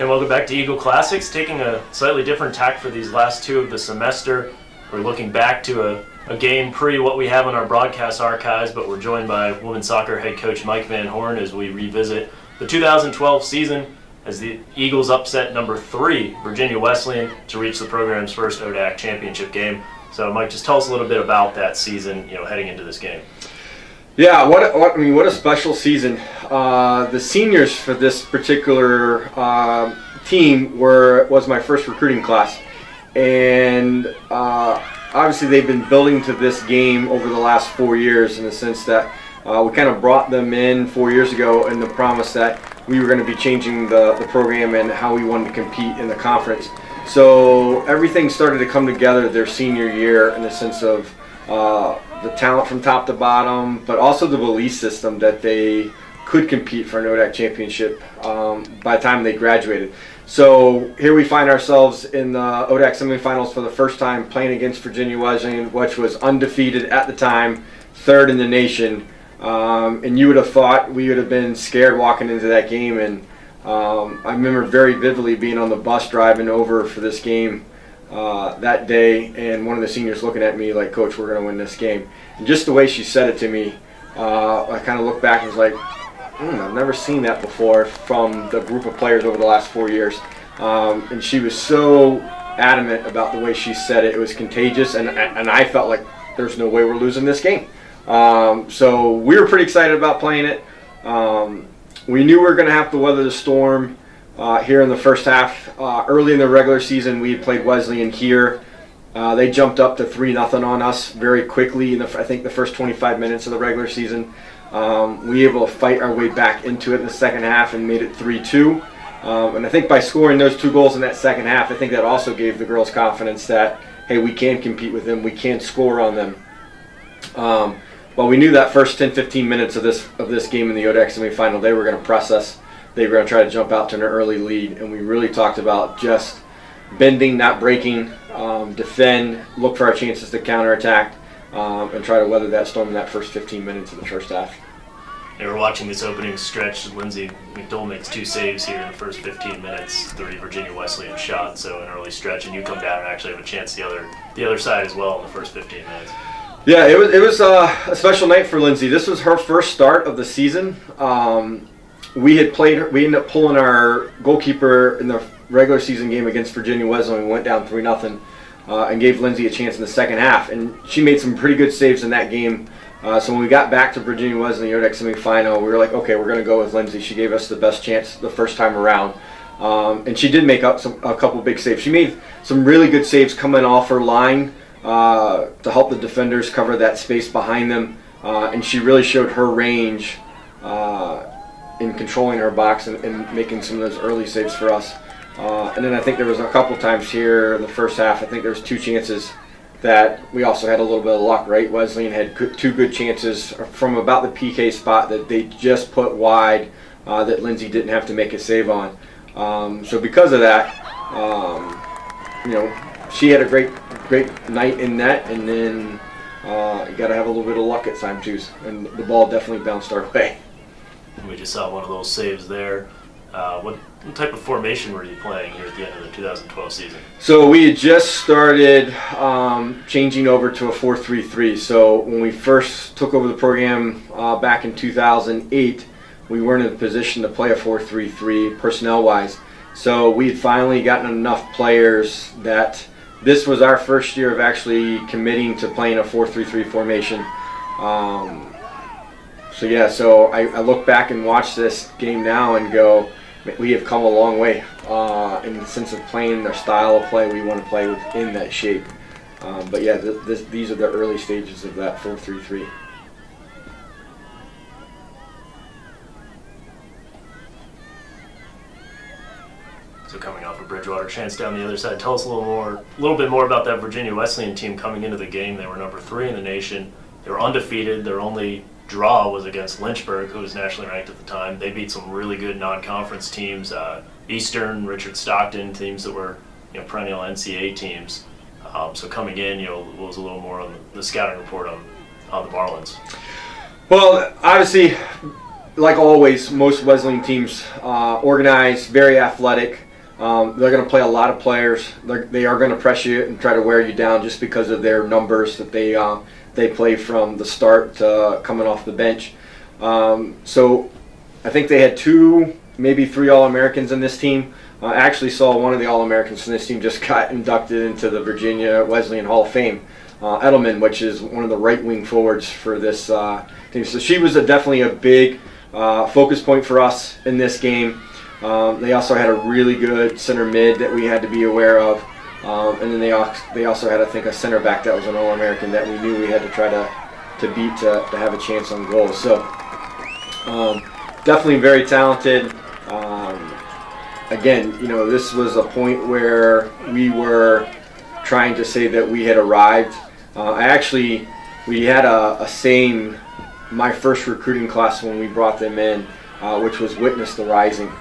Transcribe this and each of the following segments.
And welcome back to Eagle Classics, taking a slightly different tack for these last two of the semester. We're looking back to a game pre what we have in our broadcast archives, but we're joined by women's soccer head coach Mike Van Horn as we revisit the 2012 season as the Eagles upset number 3, Virginia Wesleyan, to reach the program's first ODAC championship game. So Mike, just tell us a little bit about that season, heading into this game. Yeah, what a special season. The seniors for this particular team was my first recruiting class, and obviously they've been building to this game over the last 4 years in the sense that we kind of brought them in 4 years ago in the promise that we were going to be changing the program and how we wanted to compete in the conference. So everything started to come together their senior year in the sense of the talent from top to bottom, but also the belief system that they could compete for an ODAC championship by the time they graduated. So here we find ourselves in the ODAC semifinals for the first time, playing against Virginia Wesleyan, which was undefeated at the time, 3rd in the nation. And you would have thought we would have been scared walking into that game. And I remember very vividly being on the bus driving over for this game that day, and one of the seniors looking at me like, "Coach, we're going to win this game." And just the way she said it to me, I kind of looked back and was like, I've never seen that before from the group of players over the last 4 years. And she was so adamant about the way she said it. It was contagious, and I felt like there's no way we're losing this game. So we were pretty excited about playing it. We knew we were going to have to weather the storm here in the first half. Early in the regular season, we played Wesleyan here. They jumped up to 3-0 on us very quickly in I think the first 25 minutes of the regular season. We were able to fight our way back into it in the second half and made it 3-2. And I think by scoring those 2 goals in that second half, I think that also gave the girls confidence that, hey, we can compete with them, we can score on them. Well, we knew that first 10-15 minutes of this game in the ODAC semifinal, they were going to press us. They were going to try to jump out to an early lead, and we really talked about just bending, not breaking, defend, look for our chances to counterattack, and try to weather that storm in that first 15 minutes of the first half. They were watching this opening stretch. Lindsay McDowell makes 2 saves here in the first 15 minutes, 3 Virginia Wesleyan shots, so an early stretch, and you come down and actually have a chance the other side as well in the first 15 minutes. Yeah, it was a special night for Lindsay. This was her first start of the season. We ended up pulling our goalkeeper in the regular season game against Virginia Wesleyan. We went down 3-0 and gave Lindsay a chance in the second half. And she made some pretty good saves in that game. So when we got back to Virginia Wesleyan ODAC semifinal, we were like, okay, we're going to go with Lindsay. She gave us the best chance the first time around. And she did make up a couple big saves. She made some really good saves coming off her line to help the defenders cover that space behind them. And she really showed her range in controlling her box and making some of those early saves for us. And then I think there was a couple times here in the first half, I think there was 2 chances that we also had a little bit of luck, right? Wesleyan had 2 good chances from about the PK spot that they just put wide that Lindsay didn't have to make a save on. So because of that, she had a great night in net, and then you got to have a little bit of luck at times too, and the ball definitely bounced our way. We just saw one of those saves there. What type of formation were you playing here at the end of the 2012 season? So we had just started changing over to a 4-3-3. So when we first took over the program back in 2008, we weren't in a position to play a 4-3-3 personnel-wise. So we had finally gotten enough players that this was our first year of actually committing to playing a 4-3-3 formation. So I look back and watch this game now and go, we have come a long way in the sense of playing their style of play. We want to play within that shape. These are the early stages of that 4-3-3. So coming off of Bridgewater, chance down the other side. Tell us a little bit more about that Virginia Wesleyan team coming into the game. They were number 3 in the nation. They were undefeated. Their only draw was against Lynchburg, who was nationally ranked at the time. They beat some really good non-conference teams, Eastern, Richard Stockton, teams that were perennial NCAA teams. So coming in, what was a little more on the scouting report on the Marlins? Well, obviously, like always, most Wesleyan teams organized, very athletic. They're going to play a lot of players. They are going to press you and try to wear you down just because of their numbers that they play from the start coming off the bench. So I think they had 2, maybe 3 All-Americans in this team. I actually saw one of the All-Americans from this team just got inducted into the Virginia Wesleyan Hall of Fame. Edelman, which is one of the right-wing forwards for this team. So she was definitely a big focus point for us in this game. They also had a really good center mid that we had to be aware of. And then they also had, I think, a center back that was an All-American that we knew we had to try to beat to have a chance on goal. So definitely very talented. Again, this was a point where we were trying to say that we had arrived. We had a saying my first recruiting class when we brought them in, which was witness the rising.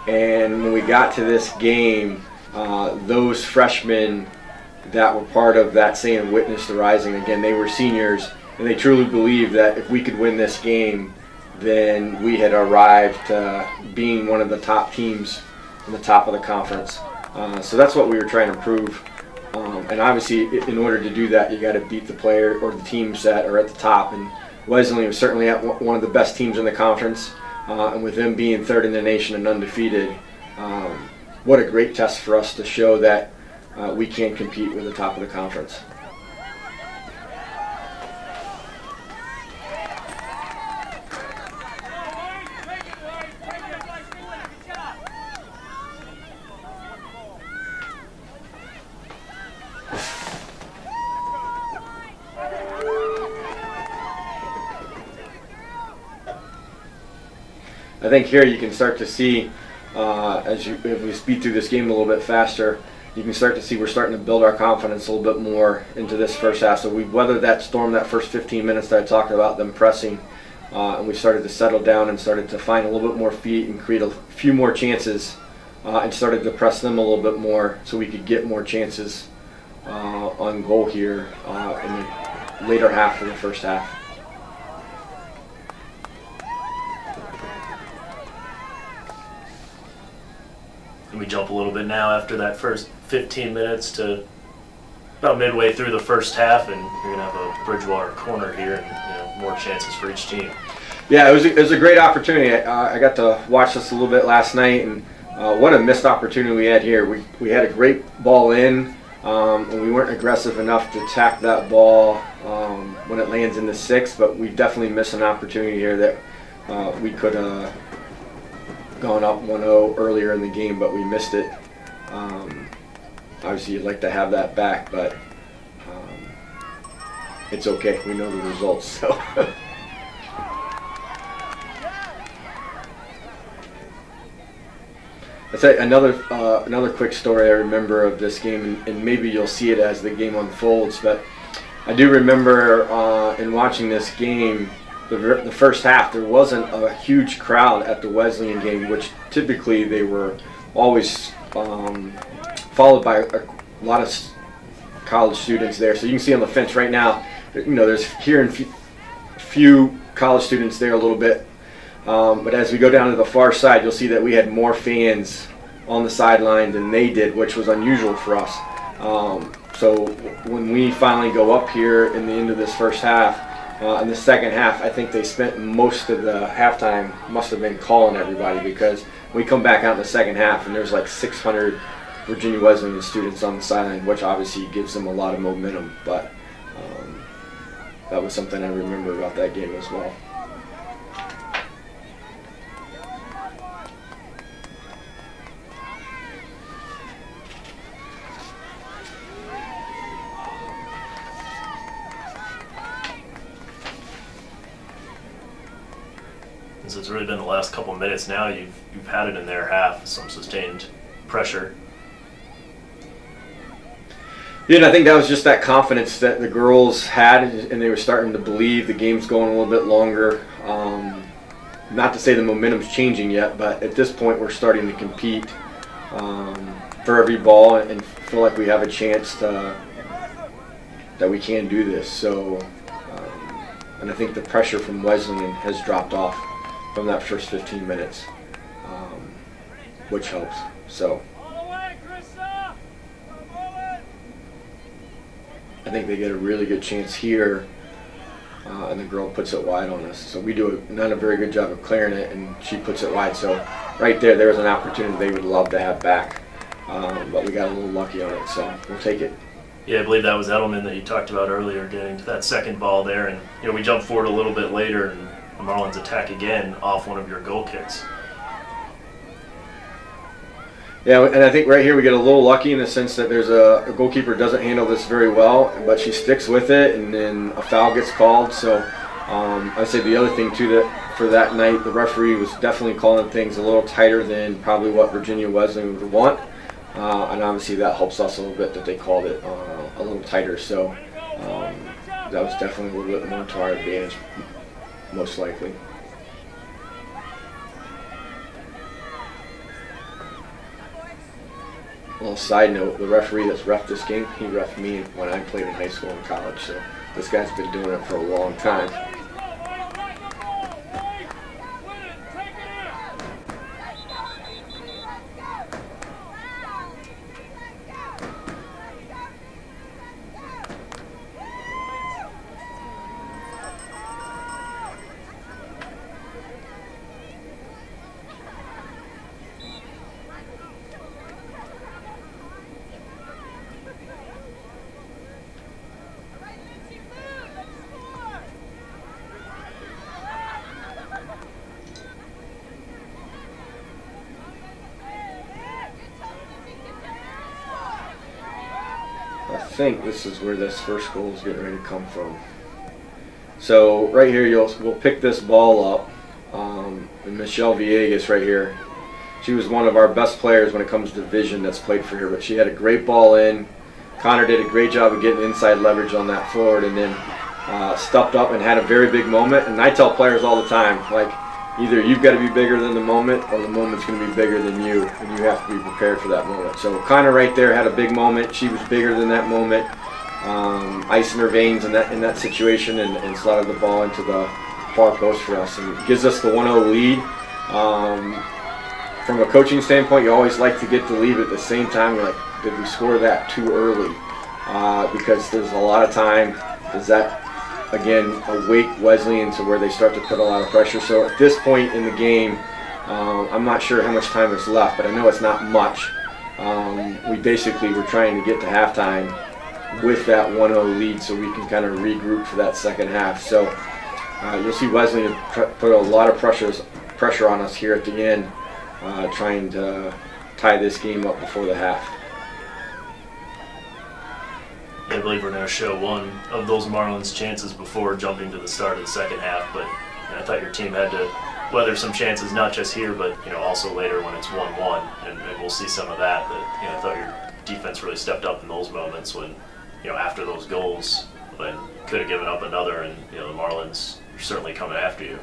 And when we got to this game, those freshmen that were part of that saying witness the rising, again, they were seniors, and they truly believed that if we could win this game, then we had arrived being one of the top teams in the top of the conference. So that's what we were trying to prove. And obviously, in order to do that, you got to beat the player or the teams that are at the top. And Wesleyan was certainly at one of the best teams in the conference. And with them being third in the nation and undefeated, what a great test for us to show that we can compete with the top of the conference. I think here you can start to see, as we speed through this game a little bit faster, you can start to see we're starting to build our confidence a little bit more into this first half. So we weathered that storm that first 15 minutes that I talked about, them pressing, and we started to settle down and started to find a little bit more feet and create a few more chances, and started to press them a little bit more so we could get more chances on goal here in the later half of the first half. And we jump a little bit now after that first 15 minutes to about midway through the first half, and you're going to have a Bridgewater corner here and more chances for each team. Yeah, it was a great opportunity. I got to watch this a little bit last night, and what a missed opportunity we had here. We had a great ball in, and we weren't aggressive enough to attack that ball when it lands in the 6, but we definitely missed an opportunity here that we could have gone up 1-0 earlier in the game, but we missed it. Obviously, you'd like to have that back, but it's okay. We know the results. So. I'll tell you another quick story I remember of this game, and maybe you'll see it as the game unfolds, but I do remember in watching this game, the first half, there wasn't a huge crowd at the Wesleyan game, which typically they were always followed by a lot of college students there. So you can see on the fence right now, there's here and few college students there a little bit. But as we go down to the far side, you'll see that we had more fans on the sideline than they did, which was unusual for us. So when we finally go up here in the end of this first half, in the second half, I think they spent most of the halftime must have been calling everybody, because we come back out in the second half and there's like 600 Virginia Wesleyan students on the sideline, which obviously gives them a lot of momentum. But that was something I remember about that game as well. So it's really been the last couple of minutes now. You've had it in their half, some sustained pressure. Yeah, and I think that was just that confidence that the girls had, and they were starting to believe the game's going a little bit longer. Not to say the momentum's changing yet, but at this point we're starting to compete for every ball and feel like we have a chance that we can do this. So, and I think the pressure from Wesleyan has dropped off from that first 15 minutes, which helps. So think they get a really good chance here, and the girl puts it wide on us. So we do not a very good job of clearing it, and she puts it wide. So right there's an opportunity they would love to have back, but we got a little lucky on it, so we'll take it. Yeah, I believe that was Edelman that you talked about earlier, getting to that second ball there, and we jumped forward a little bit later, and the Marlins attack again off one of your goal kicks. Yeah, and I think right here we get a little lucky in the sense that there's a goalkeeper doesn't handle this very well, but she sticks with it, and then a foul gets called. So I'd say the other thing too, that for that night, the referee was definitely calling things a little tighter than probably what Virginia Wesleyan would want, and obviously that helps us a little bit that they called it a little tighter. So that was definitely a little bit more to our advantage, most likely. A little side note, the referee that's reffed this game, he reffed me when I played in high school and college, so this guy's been doing it for a long time. I think this is where this first goal is getting ready to come from. So right here, we'll pick this ball up, and Michelle Villegas right here. She was one of our best players when it comes to vision that's played for her, but she had a great ball in. Connor did a great job of getting inside leverage on that forward, and then stepped up and had a very big moment. And I tell players all the time, like, either you've got to be bigger than the moment, or the moment's going to be bigger than you, and you have to be prepared for that moment. So Connor right there had a big moment. She was bigger than that moment, ice in her veins in that situation, and slotted the ball into the far post for us, and it gives us the 1-0 lead. From a coaching standpoint, you always like to get the lead, but at the same time, you're like, did we score that too early? Because there's a lot of time. Does that again awake Wesleyan to where they start to put a lot of pressure? So at this point in the game, I'm not sure how much time is left, but I know it's not much. We basically were trying to get to halftime with that 1-0 lead so we can kind of regroup for that second half. So you'll see Wesleyan put a lot of pressure on us here at the end, trying to tie this game up before the half. I believe we're going to show one of those Marlins chances before jumping to the start of the second half, but I thought your team had to weather some chances, not just here, but also later when it's 1-1, and we'll see some of that. That I thought your defense really stepped up in those moments when after those goals, when could have given up another, and the Marlins are certainly coming after you.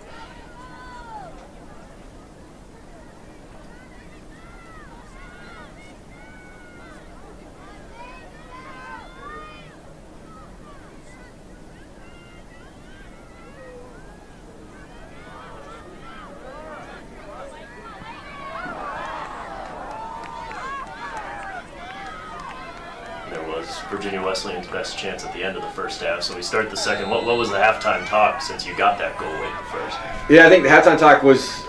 Virginia Wesleyan's best chance at the end of the first half. So we start the second. What was the halftime talk since you got that goal late in the first? Yeah, I think the halftime talk was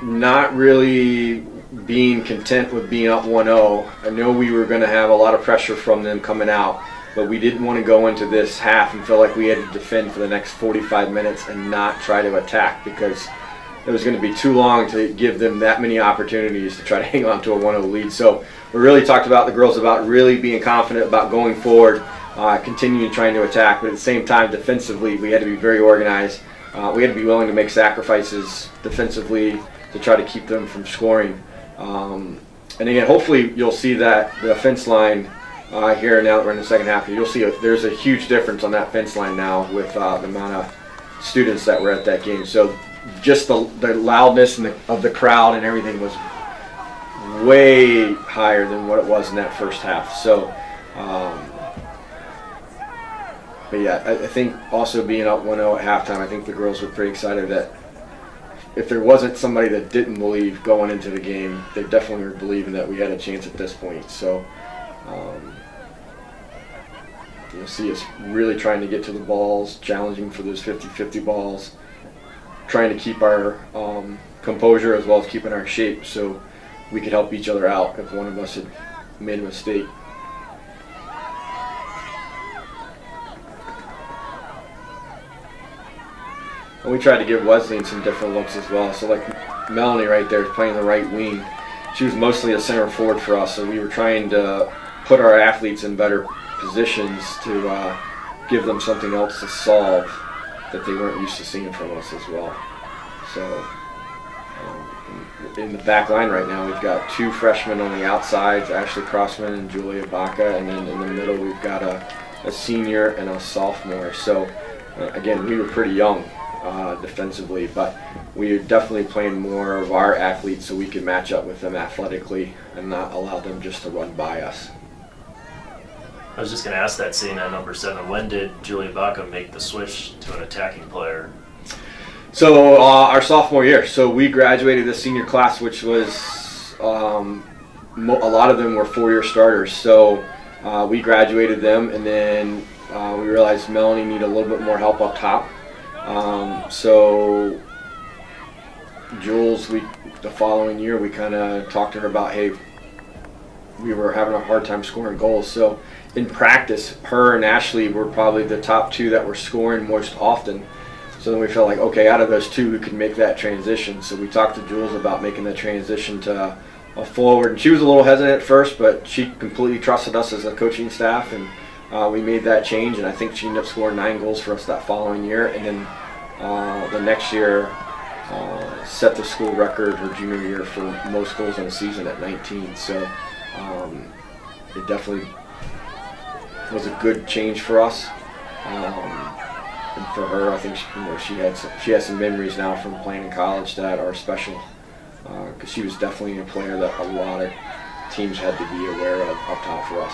not really being content with being up 1-0. I know we were going to have a lot of pressure from them coming out, but we didn't want to go into this half and feel like we had to defend for the next 45 minutes and not try to attack, because it was going to be too long to give them that many opportunities to try to hang on to a 1-0 lead. So we really talked about the girls about really being confident about going forward, continuing trying to attack, but at the same time defensively we had to be very organized. We had to be willing to make sacrifices defensively to try to keep them from scoring. And again, hopefully you'll see that the fence line here now that we're in the second half, you'll see there's a huge difference on that fence line now with the amount of students that were at that game. So just the loudness of the crowd and everything was way higher than what it was in that first half. So, but yeah, I think also being up 1-0 at halftime, I think the girls were pretty excited that if there wasn't somebody that didn't believe going into the game, they definitely were believing that we had a chance at this point. So, you'll see us really trying to get to the balls, challenging for those 50-50 balls, trying to keep our composure as well as keeping our shape so we could help each other out if one of us had made a mistake. And we tried to give Wesleyan some different looks as well. So like Melanie right there is playing the right wing. She was mostly a center forward for us, so we were trying to put our athletes in better positions to give them something else to solve that they weren't used to seeing from us as well. So in the back line right now, we've got 2 freshmen on the outsides, Ashley Crossman and Julia Baca, and then in the middle we've got a senior and a sophomore. So again, we were pretty young defensively, but we are definitely playing more of our athletes so we can match up with them athletically and not allow them just to run by us. I was just going to ask that, seeing at number 7, when did Julia Baca make the switch to an attacking player? So our sophomore year. So we graduated the senior class, which was a lot of them were 4-year starters. So we graduated them, and then we realized Melanie needed a little bit more help up top. So Jules, the following year, we kind of talked to her about, hey, we were having a hard time scoring goals. So in practice, her and Ashley were probably the top 2 that were scoring most often. So then we felt like, okay, out of those 2, we could make that transition. So we talked to Jules about making the transition to a forward. And she was a little hesitant at first, but she completely trusted us as a coaching staff, and we made that change. And I think she ended up scoring 9 goals for us that following year. And then the next year set the school record her junior year for most goals in a season at 19. So it definitely was a good change for us. And for her, I think she has some memories now from playing in college that are special, because she was definitely a player that a lot of teams had to be aware of up top for us.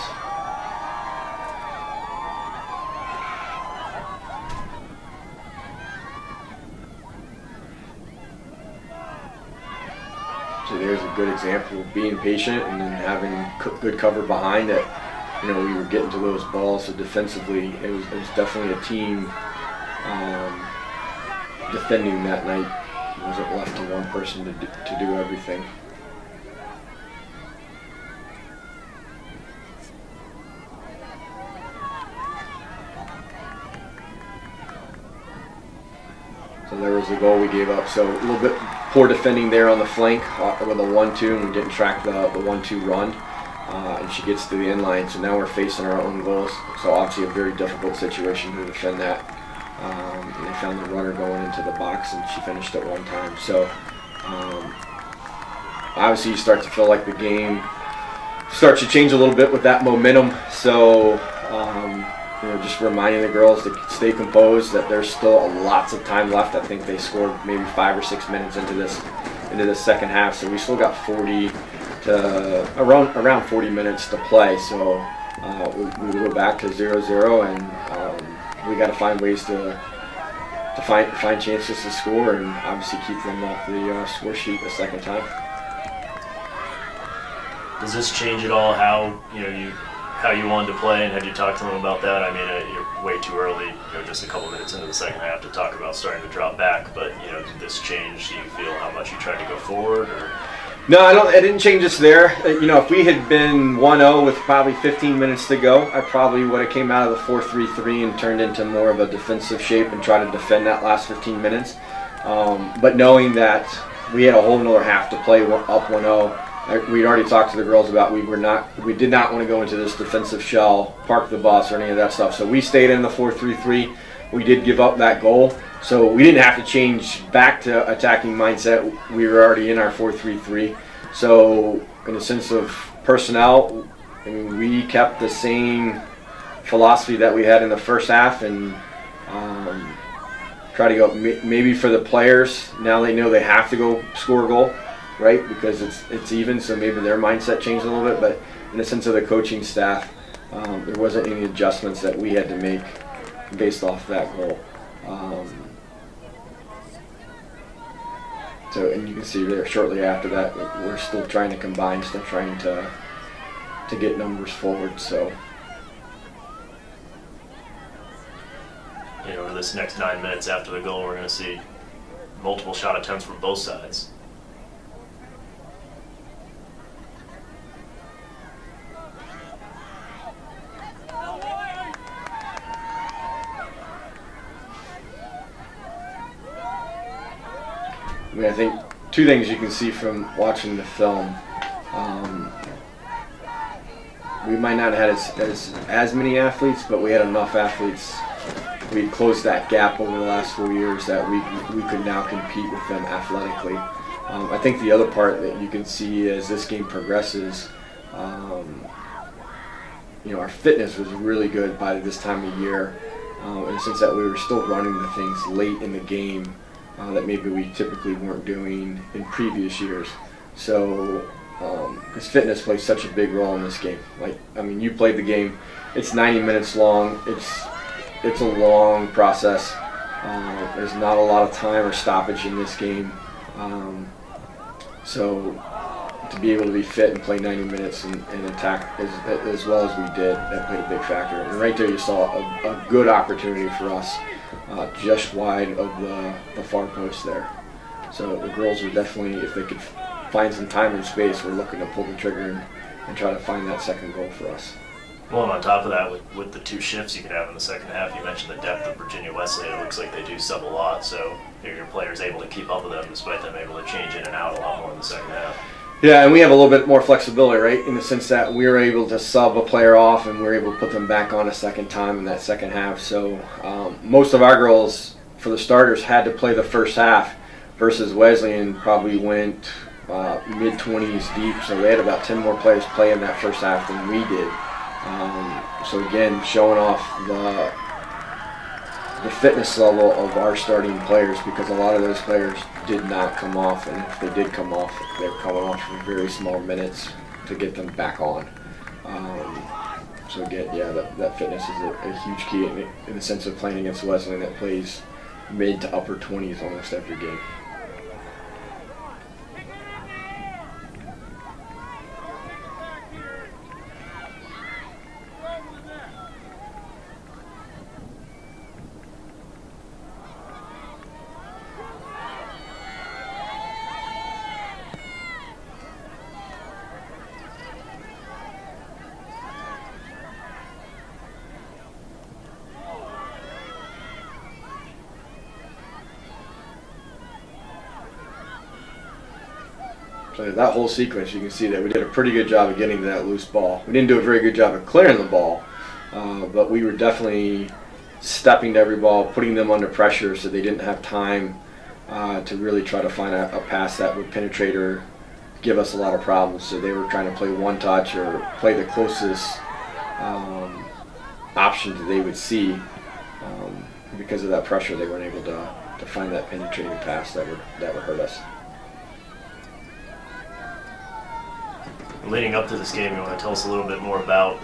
So there's a good example of being patient and then having good cover behind it. We were getting to those balls, so defensively it was definitely a team defending that night. It wasn't left to one person to do everything. So there was the goal we gave up. So a little bit poor defending there on the flank with a 1-2, and we didn't track the 1-2 run. And she gets to the end line, so now we're facing our own goals. So obviously a very difficult situation to defend that. And they found the runner going into the box, and she finished at one time. So obviously you start to feel like the game starts to change a little bit with that momentum. So just reminding the girls to stay composed, that there's still lots of time left. I think they scored maybe 5 or 6 minutes into this second half, so we still got 40 to around 40 minutes to play. So we go back to 0-0, and we got to find ways to find chances to score, and obviously keep them off the score sheet the second time. Does this change at all how you wanted to play, and had you talked to them about that? I mean, you're way too early, just a couple minutes into the second half to talk about starting to drop back, but did this change? Do you feel how much you tried to go forward, or? No, it didn't change us there. If we had been 1-0 with probably 15 minutes to go, I probably would have came out of the 4-3-3 and turned into more of a defensive shape and tried to defend that last 15 minutes. But knowing that we had a whole another half to play up 1-0, we'd already talked to the girls about we did not want to go into this defensive shell, park the bus, or any of that stuff. So we stayed in the 4-3-3. We did give up that goal. So we didn't have to change back to attacking mindset. We were already in our 4-3-3. So in the sense of personnel, we kept the same philosophy that we had in the first half, and try to go maybe for the players. Now they know they have to go score a goal, right? Because it's even, so maybe their mindset changed a little bit. But in the sense of the coaching staff, there wasn't any adjustments that we had to make based off that goal. And you can see there shortly after that, we're still trying to combine, still trying to get numbers forward. So over this next 9 minutes after the goal, we're going to see multiple shot attempts from both sides. I think two things you can see from watching the film. We might not have had as many athletes, but we had enough athletes. We closed that gap over the last 4 years that we could now compete with them athletically. I think the other part that you can see as this game progresses, our fitness was really good by this time of year, in the sense that we were still running the things late in the game that maybe we typically weren't doing in previous years. So, because fitness plays such a big role in this game. You played the game. It's 90 minutes long. It's a long process. There's not a lot of time or stoppage in this game. So to be able to be fit and play 90 minutes and attack as well as we did, that played a big factor. And right there you saw a good opportunity for us just wide of the far post there. So the girls are definitely, if they could find some time and space, we're looking to pull the trigger and try to find that second goal for us. Well, and on top of that, with the two shifts you can have in the second half, you mentioned the depth of Virginia Wesleyan. It looks like they do sub a lot, so your players able to keep up with them despite them able to change in and out a lot more in the second half. Yeah, and we have a little bit more flexibility, right, in the sense that we're able to sub a player off and we're able to put them back on a second time in that second half. So most of our girls, for the starters, had to play the first half versus Wesleyan probably went mid-20s deep, so they had about 10 more players play in that first half than we did. So again, showing off the fitness level of our starting players, because a lot of those players did not come off, and if they did come off, they were coming off for very small minutes to get them back on. So again, yeah, that fitness is a huge key in the sense of playing against Wesleyan that plays mid to upper 20s almost every game. So that whole sequence, you can see that we did a pretty good job of getting to that loose ball. We didn't do a very good job of clearing the ball, but we were definitely stepping to every ball, putting them under pressure so they didn't have time to really try to find a pass that would penetrate or give us a lot of problems. So they were trying to play one touch or play the closest option that they would see. Because of that pressure, they weren't able to find that penetrating pass that would hurt us. Leading up to this game, you want to tell us a little bit more about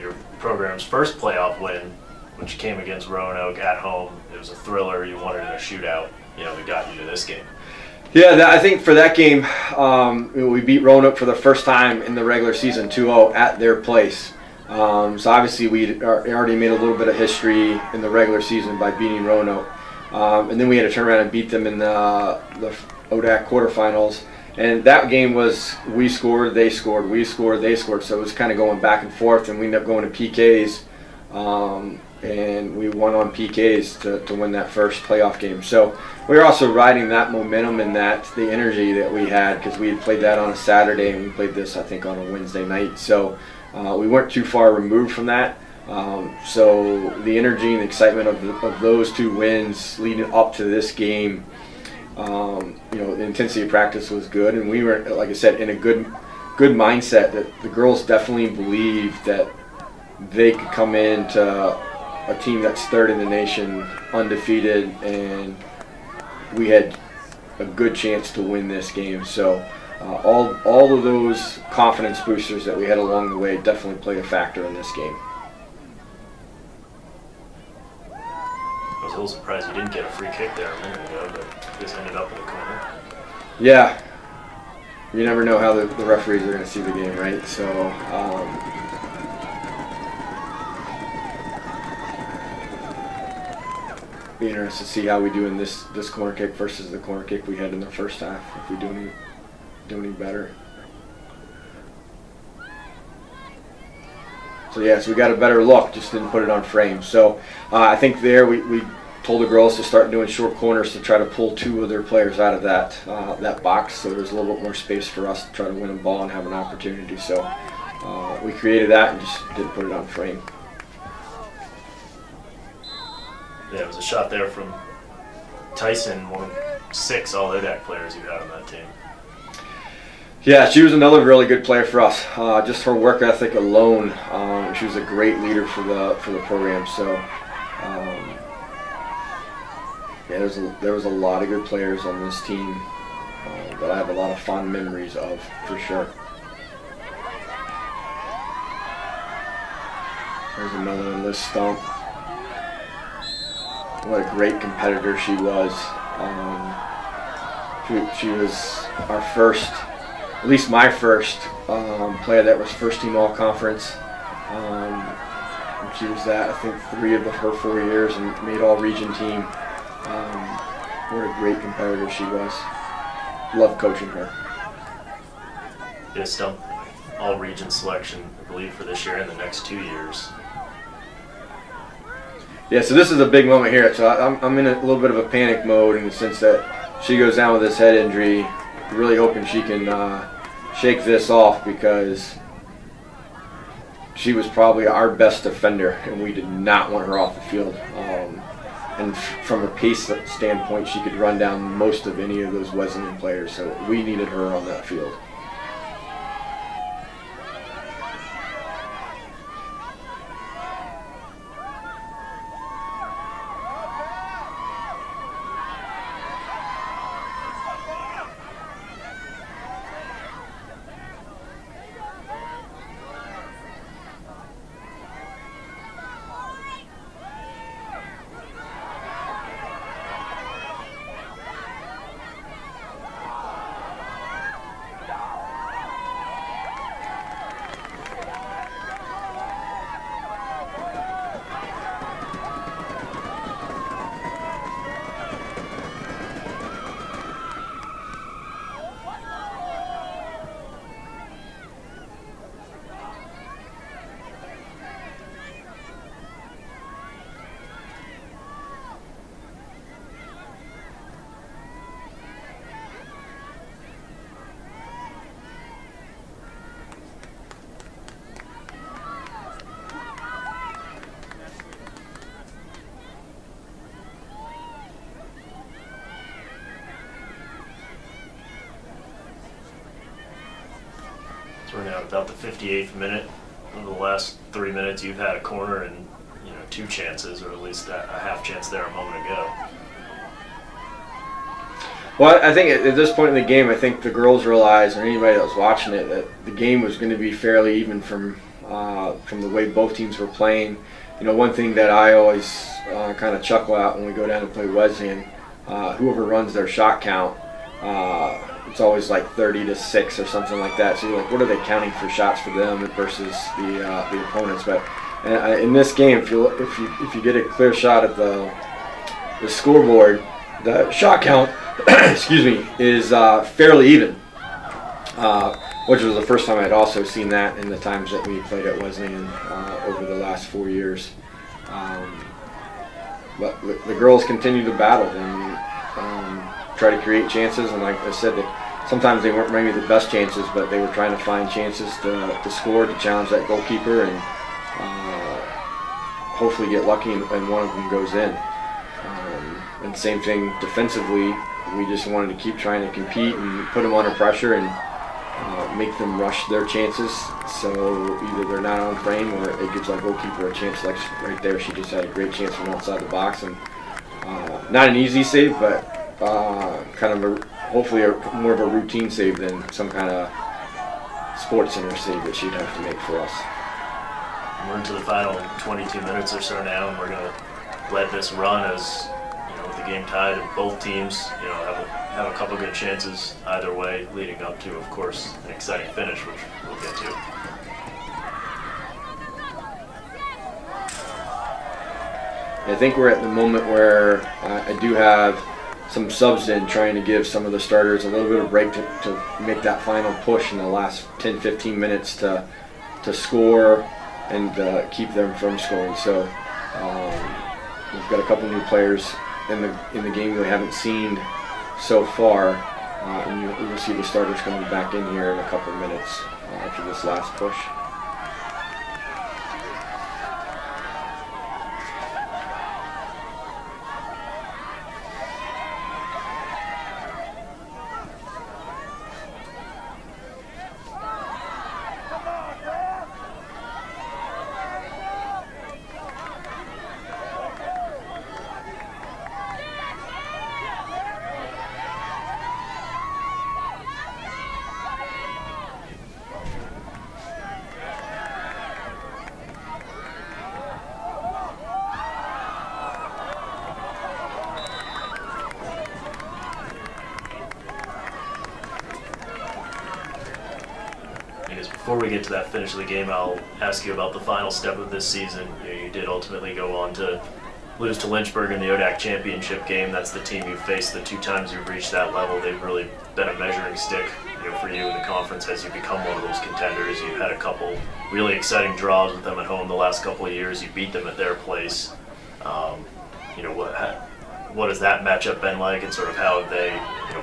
your program's first playoff win, which came against Roanoke at home. It was a thriller. You won it in a shootout. We got you to this game. Yeah, I think for that game, we beat Roanoke for the first time in the regular season 2-0 at their place. So obviously we already made a little bit of history in the regular season by beating Roanoke. And then we had to turn around and beat them in the ODAC quarterfinals. And that game was we scored, they scored, we scored, they scored. So it was kind of going back and forth, and we ended up going to PKs. And we won on PKs to win that first playoff game. So we were also riding that momentum and the energy that we had, because we had played that on a Saturday and we played this, I think, on a Wednesday night. So we weren't too far removed from that. So the energy and excitement of those two wins leading up to this game, the intensity of practice was good, and we were, like I said, in a good mindset that the girls definitely believed that they could come into a team that's third in the nation, undefeated, and we had a good chance to win this game. So all of those confidence boosters that we had along the way definitely played a factor in this game. I was a little surprised you didn't get a free kick there a minute ago, but just ended up in the corner. Yeah, you never know how the referees are going to see the game, right? So be interested to see how we do in this corner kick versus the corner kick we had in the first half. If we do any better. So yeah, so we got a better look, just didn't put it on frame. So I think there we told the girls to start doing short corners to try to pull two of their players out of that box, so there's a little bit more space for us to try to win a ball and have an opportunity. So we created that and just didn't put it on frame. Yeah, it was a shot there from Tyson, one of 6 all ODAC players you had on that team. Yeah, she was another really good player for us. Just her work ethic alone, she was a great leader for the program. So yeah, there was a lot of good players on this team that I have a lot of fond memories of, for sure. There's another one, Liz Stump. What a great competitor she was. She was our first, at least my first, player that was first team all conference. She was that, I think, 3 of her 4 years and made all region team. What a great competitor she was. Loved coaching her. Yeah, Stump, all region selection, I believe, for this year and the next 2 years. Yeah, so this is a big moment here. So I'm in a little bit of a panic mode in the sense that she goes down with this head injury. Really hoping she can shake this off, because she was probably our best defender, and we did not want her off the field. And from a pace standpoint, she could run down most of any of those Wesleyan players, so we needed her on that field. So we're now at about the 58th minute. In the last 3 minutes, you've had a corner and 2 chances, or at least a half chance there a moment ago. Well, I think at this point in the game, I think the girls realized, or anybody that was watching it, that the game was going to be fairly even from the way both teams were playing. One thing that I always kind of chuckle at when we go down to play Wesleyan, whoever runs their shot count, it's always like 30-6 or something like that. So you're like, what are they counting for shots for them versus the opponents? But in this game, if you get a clear shot at the scoreboard, the shot count, excuse me, is fairly even, which was the first time I'd also seen that in the times that we played at Wesleyan over the last 4 years. But the girls continue to battle and try to create chances, and like I said, sometimes they weren't maybe the best chances, but they were trying to find chances to score, to challenge that goalkeeper, and hopefully get lucky and one of them goes in. And same thing defensively, we just wanted to keep trying to compete and put them under pressure and make them rush their chances, so either they're not on frame or it gives our goalkeeper a chance. Like right there, she just had a great chance from outside the box, and not an easy save, but kind of hopefully more of a routine save than some kind of sports center save that she'd have to make for us. We're into the final 22 minutes or so now, and we're going to let this run as, with the game tied and both teams, have a couple good chances either way, leading up to, of course, an exciting finish, which we'll get to. I think we're at the moment where I do have some subs in, trying to give some of the starters a little bit of break to make that final push in the last 10-15 minutes to score and keep them from scoring. So we've got a couple new players in the game we haven't seen so far, and you'll see the starters coming back in here in a couple of minutes after this last push. Before we get to that finish of the game, I'll ask you about the final step of this season. You did ultimately go on to lose to Lynchburg in the ODAC championship game. That's the team you've faced the 2 times you've reached that level. They've really been a measuring stick, for you in the conference as you become one of those contenders. You've had a couple really exciting draws with them at home the last couple of years. You beat them at their place. What has that matchup been like, and sort of how have they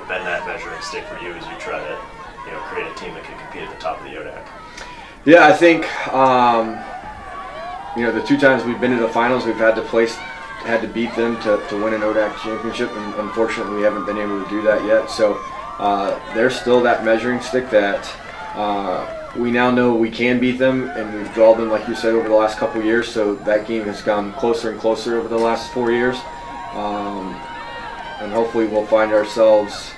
been that measuring stick for you as you try to create a team that can compete at the top of the ODAC? Yeah, I think the 2 times we've been to the finals, we've had to beat them to win an ODAC championship, and unfortunately we haven't been able to do that yet. So there's still that measuring stick that we now know we can beat them, and we've drawn them, like you said, over the last couple of years. So that game has gone closer and closer over the last 4 years, and hopefully we'll find ourselves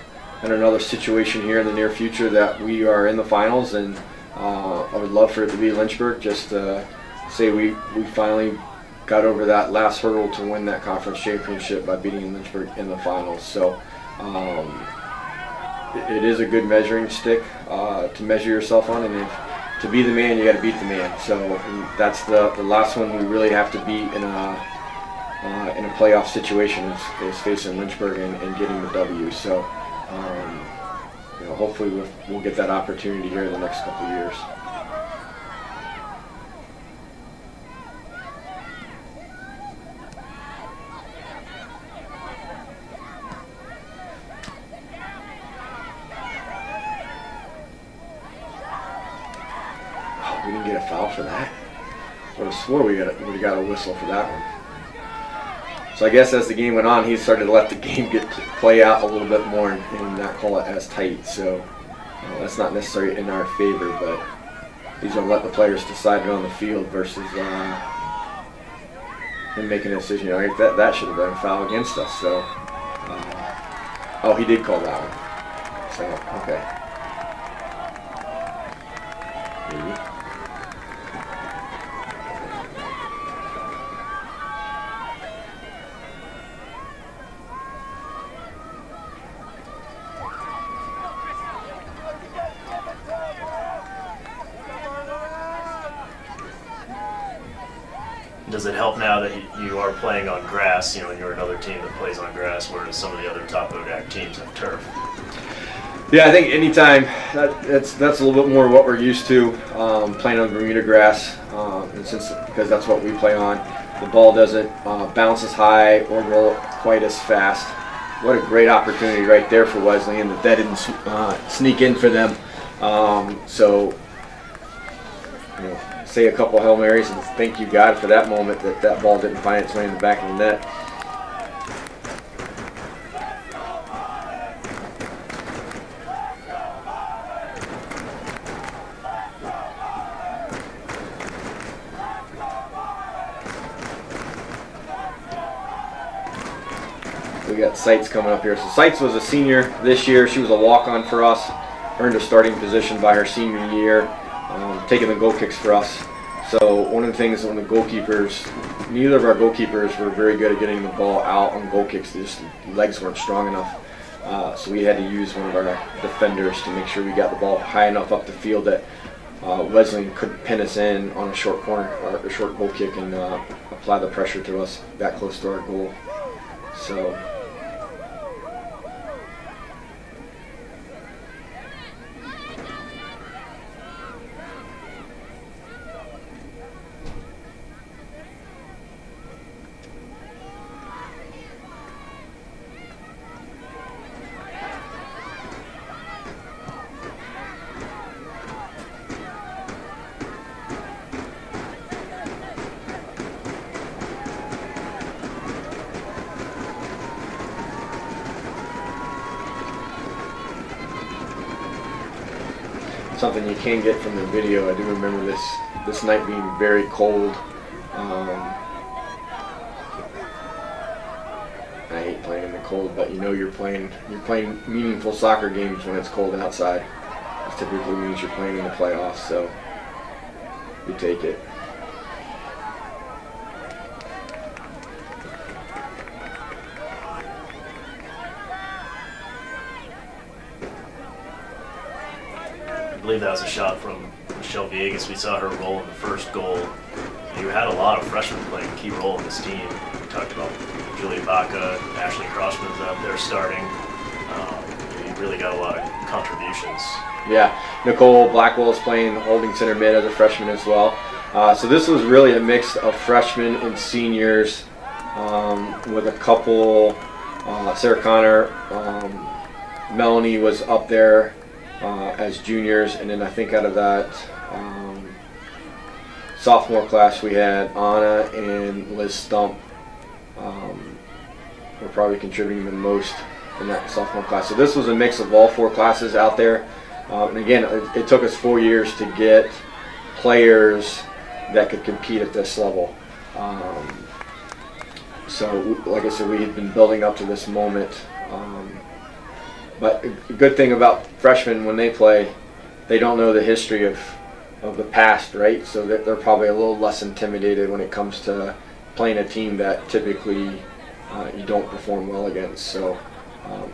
in another situation here in the near future that we are in the finals. And I would love for it to be Lynchburg, just to say we finally got over that last hurdle to win that conference championship by beating Lynchburg in the finals. So it is a good measuring stick to measure yourself on, and to be the man, you got to beat the man. So that's the last one we really have to beat in a playoff situation is facing Lynchburg and getting the W. So hopefully we'll get that opportunity here in the next couple of years. We didn't get a foul for that. I would have swore we got a whistle for that one. So I guess as the game went on, he started to let the game play out a little bit more and not call it as tight. So that's not necessarily in our favor, but he's going to let the players decide it on the field versus him making a decision. That should have been a foul against us. So he did call that one. So okay. Maybe. Does it help now that you are playing on grass, and you're another team that plays on grass, whereas some of the other top ODAC teams have turf? Yeah, I think anytime that's a little bit more what we're used to, playing on Bermuda grass, and because that's what we play on. The ball doesn't bounce as high or roll quite as fast. What a great opportunity right there for Wesleyan that didn't sneak in for them. Say a couple Hail Marys and thank you God for that moment that ball didn't find its way in the back of the net. We got Seitz coming up here. So Seitz was a senior this year. She was a walk-on for us, earned a starting position by her senior year. Taking the goal kicks for us. So one of the things when the goalkeepers, neither of our goalkeepers were very good at getting the ball out on goal kicks. The legs weren't strong enough. So we had to use one of our defenders to make sure we got the ball high enough up the field that Wesleyan could pin us in on a short corner or a short goal kick and apply the pressure to us that close to our goal. So. Something you can get from the video. I do remember this night being very cold. I hate playing in the cold, but you know you're playing meaningful soccer games when it's cold outside. It typically means you're playing in the playoffs, so you take it. I believe that was a shot from Michelle Villegas. We saw her roll in the first goal. You had a lot of freshmen playing a key role in this team. We talked about Julia Baca, Ashley Crossman's out there starting. You really got a lot of contributions. Yeah, Nicole Blackwell is playing holding center mid as a freshman as well. So this was really a mix of freshmen and seniors with a couple. Sarah Connor, Melanie was up there as juniors, and then I think out of that sophomore class we had Anna and Liz Stump were probably contributing the most in that sophomore class. So this was a mix of all four classes out there. And again, it took us 4 years to get players that could compete at this level. So like I said, we had been building up to this moment. But a good thing about freshmen, when they play, they don't know the history of the past, right? So they're probably a little less intimidated when it comes to playing a team that typically you don't perform well against. So,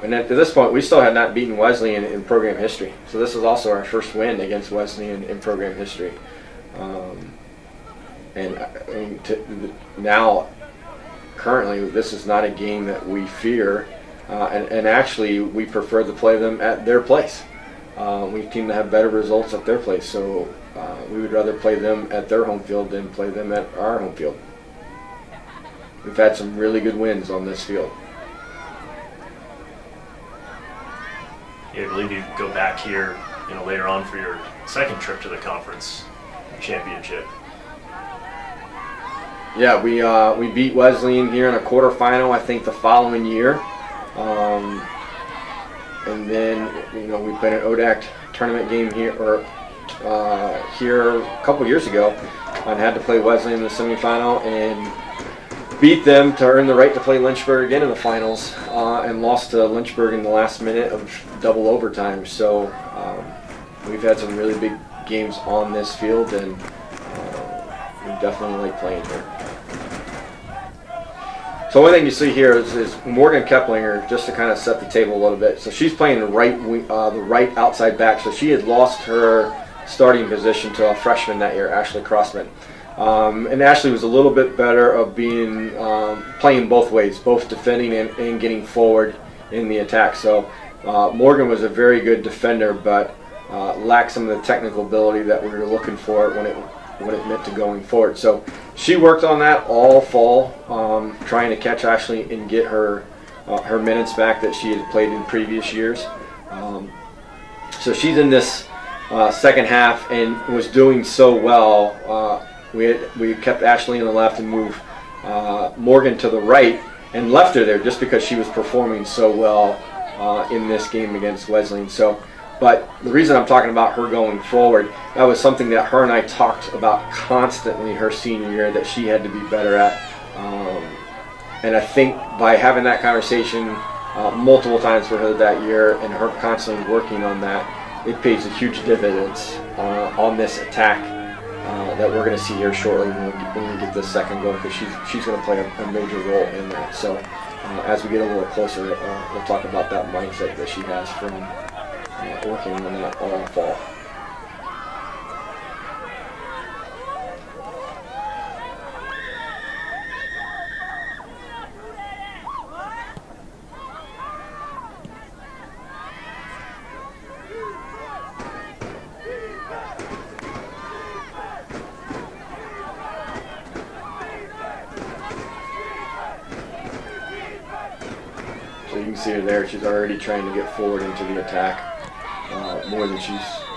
and at this point, we still had not beaten Wesleyan in program history. So this is also our first win against Wesleyan in program history. Now, currently, this is not a game that we fear. And actually, we prefer to play them at their place. We seem to have better results at their place, so we would rather play them at their home field than play them at our home field. We've had some really good wins on this field. Yeah, I believe you go back here, later on for your second trip to the conference championship. Yeah, we beat Wesleyan here in a quarterfinal, I think, the following year. And then we played an ODAC tournament game here here a couple years ago, and had to play Wesleyan in the semifinal and beat them to earn the right to play Lynchburg again in the finals, and lost to Lynchburg in the last minute of double overtime. So we've had some really big games on this field, and we definitely like playing here. So one thing you see here is Morgan Keplinger, just to kind of set the table a little bit. So she's playing the right outside back. So she had lost her starting position to a freshman that year, Ashley Crossman. And Ashley was a little bit better of being playing both ways, both defending and getting forward in the attack. So Morgan was a very good defender, but lacked some of the technical ability that we were looking for when it meant to going forward. So she worked on that all fall, trying to catch Ashley and get her minutes back that she had played in previous years. So she's in this second half and was doing so well. We kept Ashley on the left and moved Morgan to the right and left her there just because she was performing so well in this game against Wesleyan. But the reason I'm talking about her going forward, that was something that her and I talked about constantly her senior year that she had to be better at. And I think by having that conversation multiple times for her that year and her constantly working on that, it pays a huge dividends on this attack that we're going to see here shortly when we get this second goal, because she's going to play a major role in that. So as we get a little closer, we'll talk about that mindset that she has from working on that all fall. can see her there. She's already trying to get forward into the attack more than she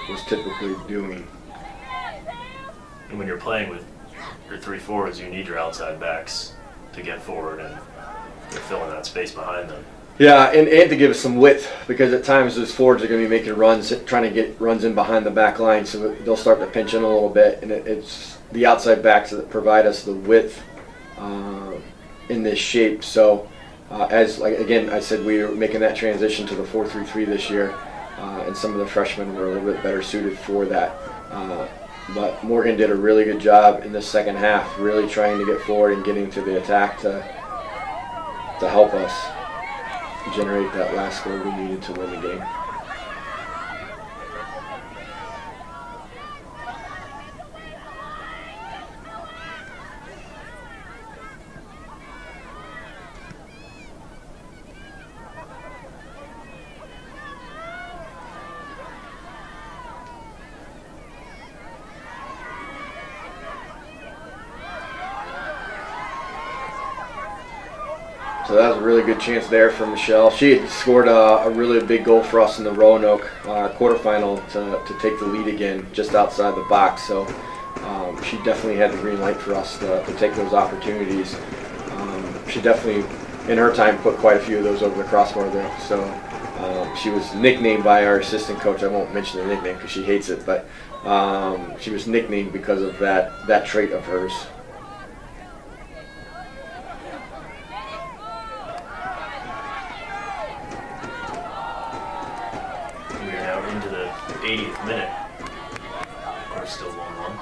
was typically doing. And when you're playing with your 3 forwards, you need your outside backs to get forward and you're filling that space behind them. Yeah, and to give us some width, because at times those forwards are going to be making runs, trying to get runs in behind the back line, so they'll start to pinch in a little bit, and it's the outside backs that provide us the width in this shape. So as again I said, we were making that transition to the 4-3-3 this year, and some of the freshmen were a little bit better suited for that. But Morgan did a really good job in the second half, really trying to get forward and getting to the attack to help us generate that last goal we needed to win the game. So that was a really good chance there for Michelle. She had scored a really big goal for us in the Roanoke quarterfinal to take the lead again just outside the box. So she definitely had the green light for us to take those opportunities. She definitely, in her time, put quite a few of those over the crossbar there. So she was nicknamed by our assistant coach. I won't mention the nickname because she hates it, but she was nicknamed because of that trait of hers. We are now into the 80th minute. Of course, still 1-1.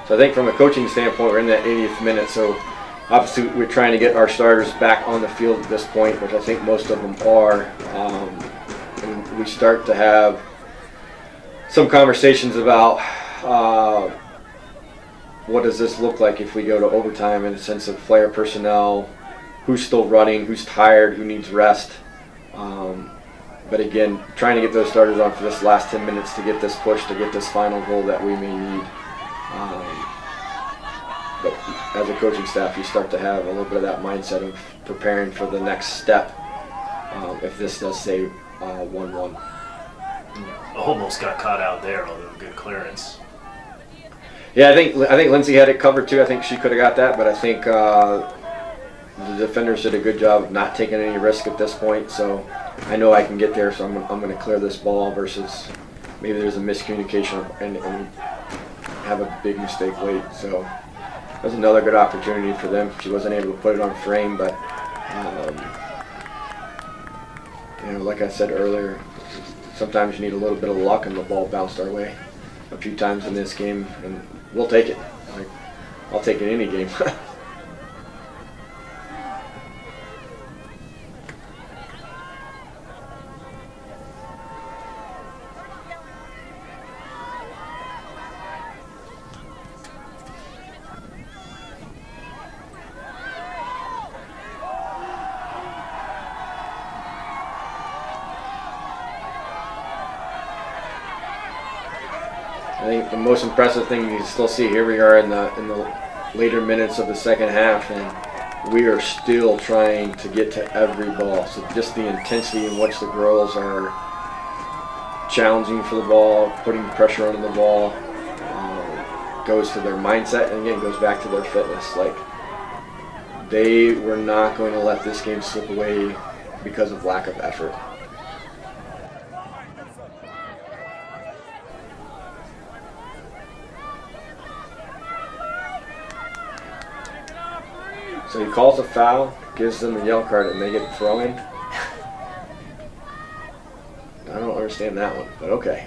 So I think from a coaching standpoint, we're in that 80th minute. So obviously we're trying to get our starters back on the field at this point, which I think most of them are. And we start to have some conversations about what does this look like if we go to overtime, in a sense of player personnel, who's still running, who's tired, who needs rest. But again, trying to get those starters on for this last 10 minutes to get this push, to get this final goal that we may need. But as a coaching staff, you start to have a little bit of that mindset of preparing for the next step if this does say 1-1. Almost got caught out there, although good clearance. Yeah, I think Lindsay had it covered too. I think she could have got that, but I think the defenders did a good job of not taking any risk at this point. So I know I can get there, so I'm going to clear this ball versus maybe there's a miscommunication and have a big mistake late. So that was another good opportunity for them. She wasn't able to put it on frame, but like I said earlier, sometimes you need a little bit of luck, and the ball bounced our way a few times in this game, and we'll take it. I'll take it any game. I think the most impressive thing you can still see, here we are in the later minutes of the second half, and we are still trying to get to every ball. So just the intensity in which the girls are challenging for the ball, putting pressure on the ball, goes to their mindset, and again goes back to their fitness. Like, they were not going to let this game slip away because of lack of effort. So he calls a foul, gives them a yellow card, and they get thrown in. I don't understand that one, but okay.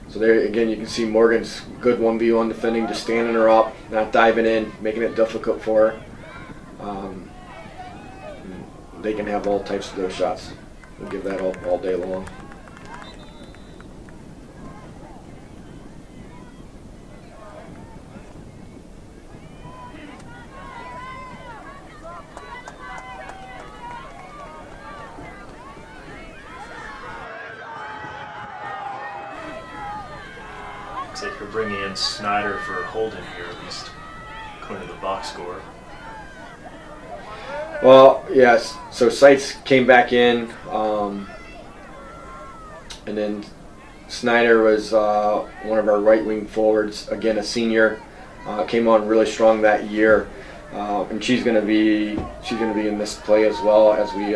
So there again, you can see Morgan's good 1v1 defending, just standing her up, not diving in, making it difficult for her. They can have all types of those shots. We'll give that all day long. Looks like you're bringing in Snyder for holding here, at least according to the box score. Well, yes. So Seitz came back in, and then Snyder was one of our right wing forwards. Again, a senior, came on really strong that year, and she's gonna be in this play as well as we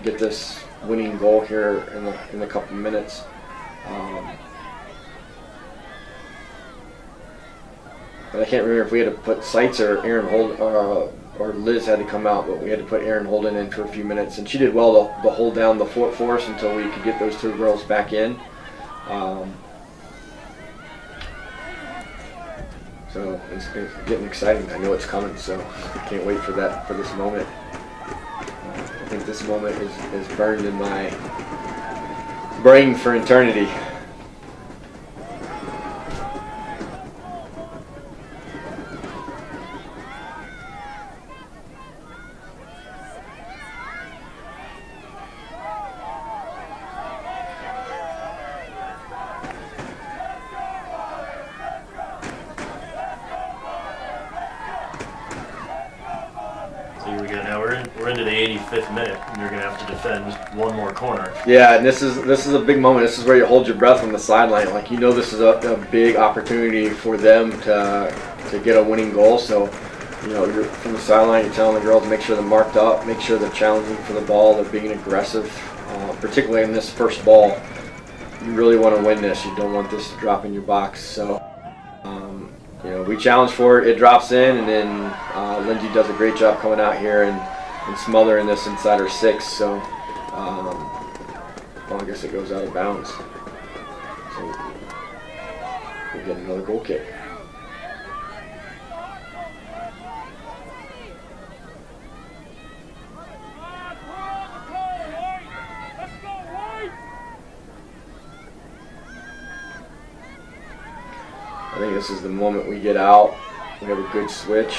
get this winning goal here in a couple minutes. But I can't remember if we had to put Seitz or Aaron Holden or Liz had to come out, but we had to put Aaron Holden in for a few minutes, and she did well to hold down the fort for us until we could get those two girls back in. So it's getting exciting. I know it's coming, so I can't wait for this moment. I think this moment is burned in my brain for eternity. Here we go. Now we're into the 85th minute, and you're gonna have to defend one more corner. Yeah, and this is a big moment. This is where you hold your breath on the sideline. Like, you know, this is a big opportunity for them to get a winning goal. So, you know, you're from the sideline, you're telling the girls to make sure they're marked up, make sure they're challenging for the ball, they're being aggressive. Particularly in this first ball, you really want to win this. You don't want this to drop in your box. So, you know, we challenge for it. It drops in, and then Lindsay does a great job coming out here and smothering this inside her 6. So, well, I guess it goes out of bounds. So we get another goal kick. I think this is the moment we get out. We have a good switch.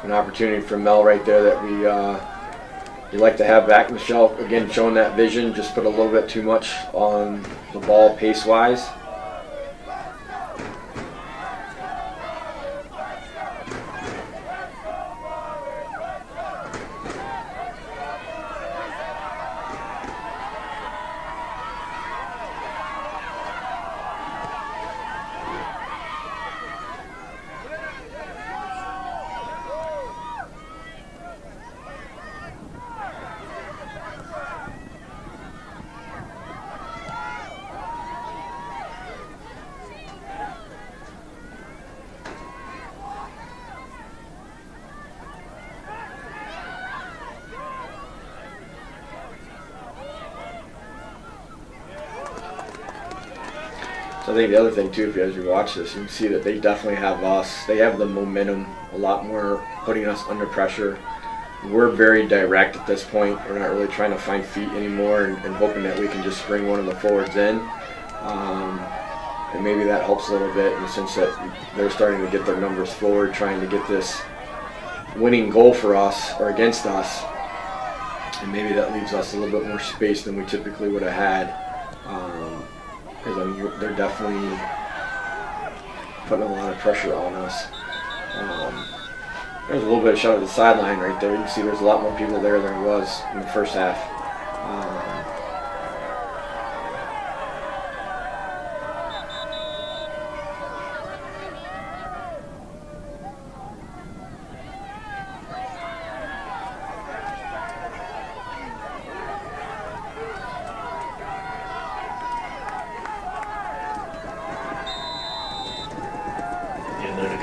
An opportunity for Mel right there that we like to have back. Michelle, again, showing that vision, just put a little bit too much on the ball pace-wise. So I think the other thing too, as you watch this, you can see that they definitely have us. They have the momentum a lot more, putting us under pressure. We're very direct at this point. We're not really trying to find feet anymore and hoping that we can just bring one of the forwards in. And maybe that helps a little bit in the sense that they're starting to get their numbers forward, trying to get this winning goal for us or against us. And maybe that leaves us a little bit more space than we typically would have had. Because I mean, they're definitely putting a lot of pressure on us. There's a little bit of shot at the sideline right there. You can see there's a lot more people there than there was in the first half.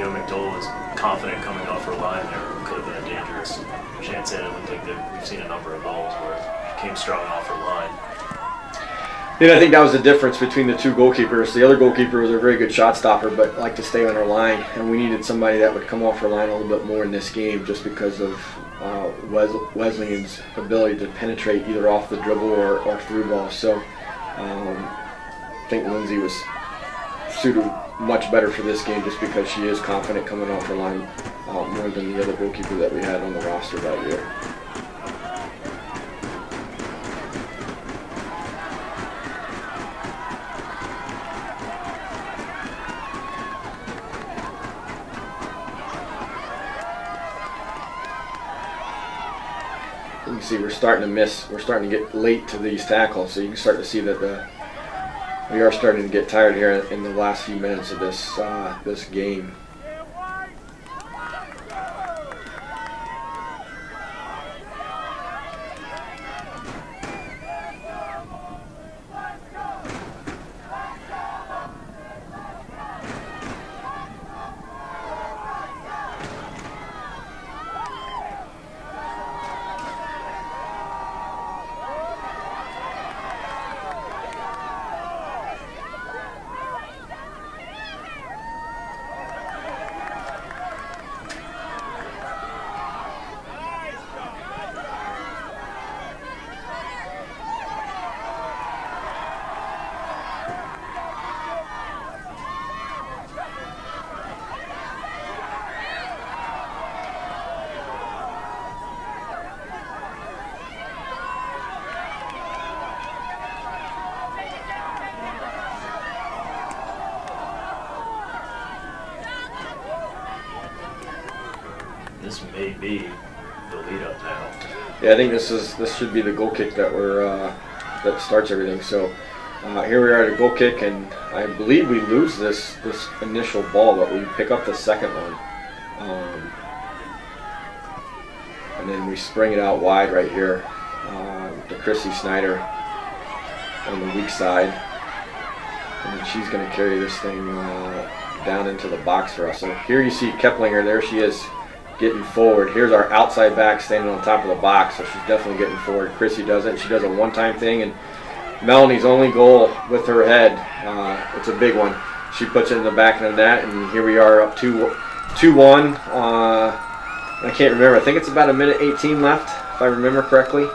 McDowell was confident coming off her line there. Could have been a dangerous chance at it. I don't think that we've seen a number of goals where it came strong off her line. Yeah, I think that was the difference between the two goalkeepers. The other goalkeeper was a very good shot stopper, but liked to stay on her line, and we needed somebody that would come off her line a little bit more in this game, just because of Wesleyan's ability to penetrate either off the dribble or through ball. So I think Lindsay was suited much better for this game just because she is confident coming off her line more than the other goalkeeper that we had on the roster that year. You can see we're starting to miss. We're starting to get late to these tackles, so you can start to see that we are starting to get tired here in the last few minutes of this game. This may be the lead up now. Yeah, I think this should be the goal kick that that starts everything. So here we are at a goal kick, and I believe we lose this initial ball, but we pick up the second one, and then we spring it out wide right here to Chrissy Snyder on the weak side, and then she's going to carry this thing down into the box for us. So here you see Keplinger. There she is, getting forward. Here's our outside back standing on top of the box, so she's definitely getting forward. Chrissy does it. She does a one-time thing, and Melanie's only goal with her head, it's a big one. She puts it in the back of the net, and here we are up 2-1. I can't remember. I think it's about 1:18 left, if I remember correctly.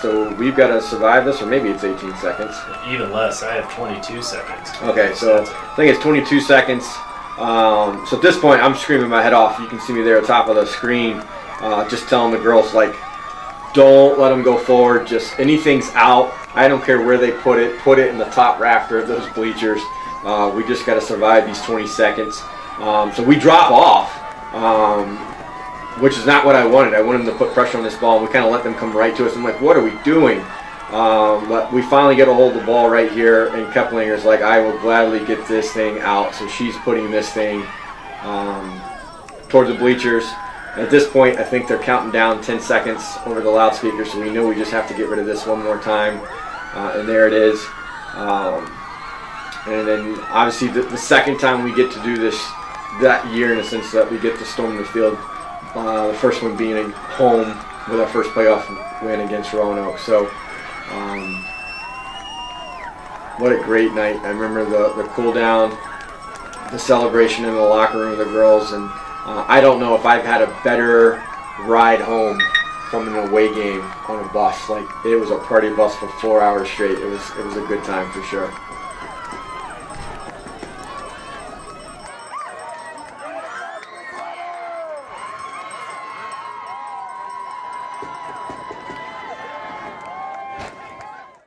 So we've got to survive this, or maybe it's 18 seconds. Even less. I have 22 seconds. Okay, so I think it's 22 seconds. So at this point, I'm screaming my head off. You can see me there at the top of the screen, just telling the girls, like, don't let them go forward. Just anything's out. I don't care where they put it in the top rafter of those bleachers. We just got to survive these 20 seconds. So we drop off, which is not what I wanted. I wanted them to put pressure on this ball, and we kind of let them come right to us. I'm like, what are we doing? But we finally get a hold of the ball right here, and Keplinger's like, I will gladly get this thing out. So she's putting this thing towards the bleachers. At this point, I think they're counting down 10 seconds over the loudspeaker, so we know we just have to get rid of this one more time. And there it is. And then obviously the second time we get to do this that year, in the sense that we get to storm the field, the first one being at home with our first playoff win against Roanoke. So what a great night. I remember the cool down, the celebration in the locker room of the girls, and I don't know if I've had a better ride home from an away game on a bus. Like, it was a party bus for 4 hours straight. It was a good time for sure.